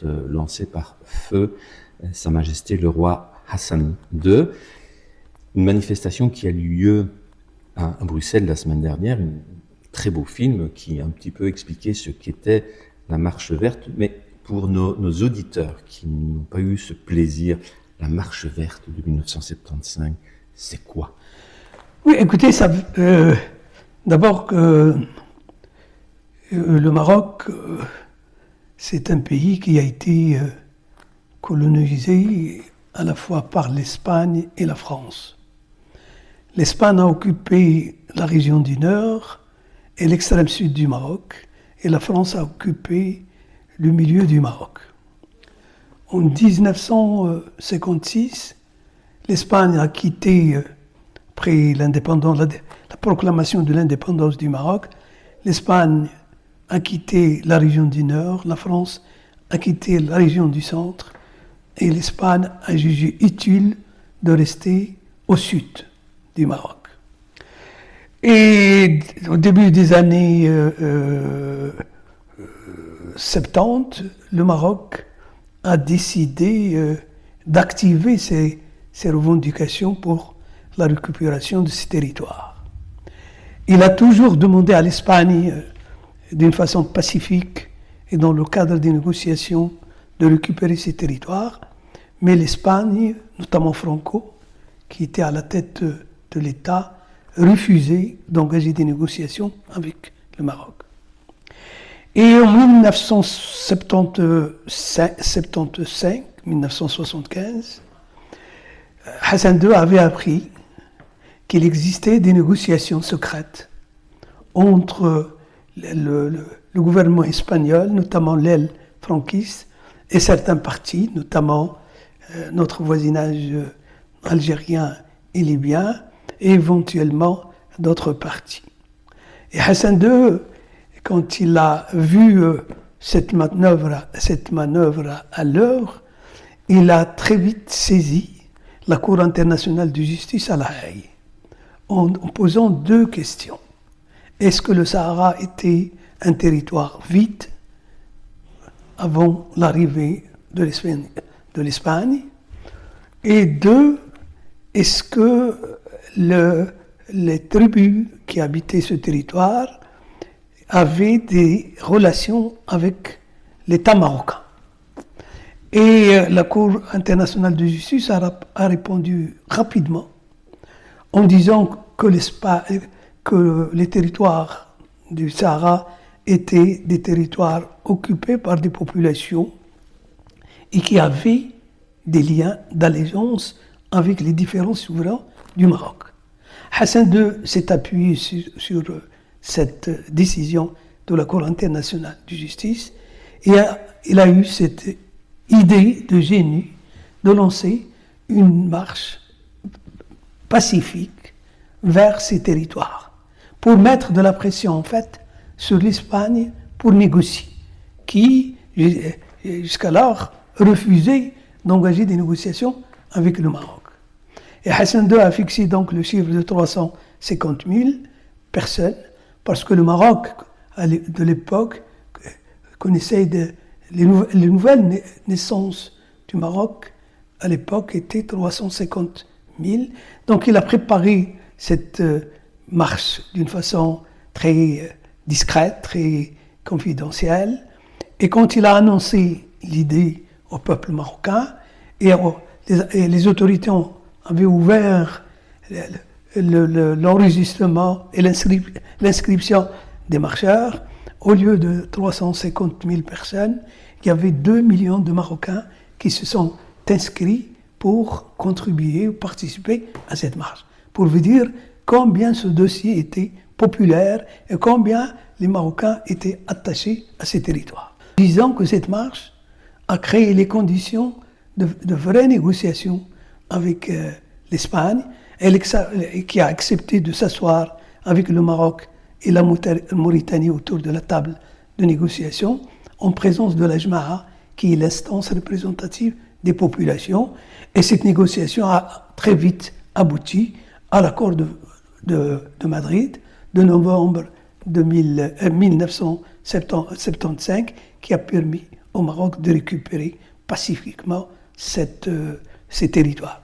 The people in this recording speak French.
lancée par feu Sa Majesté le roi Hassan II. Une manifestation qui a eu lieu à Bruxelles la semaine dernière, un très beau film qui a un petit peu expliqué ce qu'était la Marche verte, mais pour nos auditeurs qui n'ont pas eu ce plaisir, la Marche verte de 1975, c'est quoi? Oui, écoutez, d'abord, le Maroc, c'est un pays qui a été colonisé à la fois par l'Espagne et la France. L'Espagne a occupé la région du Nord et l'extrême sud du Maroc, et la France a occupé le milieu du Maroc. En 1956, l'Espagne a quitté, après la proclamation de l'indépendance du Maroc, l'Espagne a quitté la région du Nord, la France a quitté la région du Centre, et l'Espagne a jugé utile de rester au sud du Maroc. Et au début des années 70, le Maroc a décidé d'activer ses revendications pour la récupération de ces territoires. Il a toujours demandé à l'Espagne, d'une façon pacifique et dans le cadre des négociations, de récupérer ces territoires, mais l'Espagne, notamment Franco, qui était à la tête de l'État, refusait d'engager des négociations avec le Maroc. Et en 1975, Hassan II avait appris qu'il existait des négociations secrètes entre le gouvernement espagnol, notamment l'aile franquiste, et certains partis, notamment notre voisinage algérien et libyen, et éventuellement d'autres partis. Et Hassan II, quand il a vu cette manœuvre à l'œuvre, il a très vite saisi la Cour internationale de justice à La Haye, en posant deux questions. Est-ce que le Sahara était un territoire vide avant l'arrivée de l'Espagne? Et deux, est-ce que les tribus qui habitaient ce territoire avaient des relations avec l'État marocain? Et la Cour internationale de justice a répondu rapidement en disant que les territoires du Sahara étaient des territoires occupés par des populations et qui avaient des liens d'allégeance avec les différents souverains du Maroc. Hassan II s'est appuyé sur cette décision de la Cour internationale de justice et il a eu cette idée de génie de lancer une marche pacifique vers ces territoires pour mettre de la pression en fait sur l'Espagne pour négocier, qui jusqu'alors refusait d'engager des négociations avec le Maroc. Et Hassan II a fixé donc le chiffre de 350 000 personnes, parce que le Maroc, de l'époque, connaissait les nouvelles naissances du Maroc, à l'époque, étaient 350 000. Donc il a préparé cette marche d'une façon très discrète, très confidentielle. Et quand il a annoncé l'idée au peuple marocain, et les autorités avaient ouvert l'enregistrement et l'inscription des marcheurs, au lieu de 350 000 personnes, il y avait 2 millions de Marocains qui se sont inscrits pour contribuer, participer à cette marche. Pour vous dire combien ce dossier était populaire et combien les Marocains étaient attachés à ces territoires. Disons que cette marche a créé les conditions de vraies négociations avec l'Espagne, qui a accepté de s'asseoir avec le Maroc et la Mauritanie autour de la table de négociation, en présence de la Jma'a, qui est l'instance représentative des populations. Et cette négociation a très vite abouti à l'accord de Madrid de novembre 1975, qui a permis au Maroc de récupérer pacifiquement ces territoires.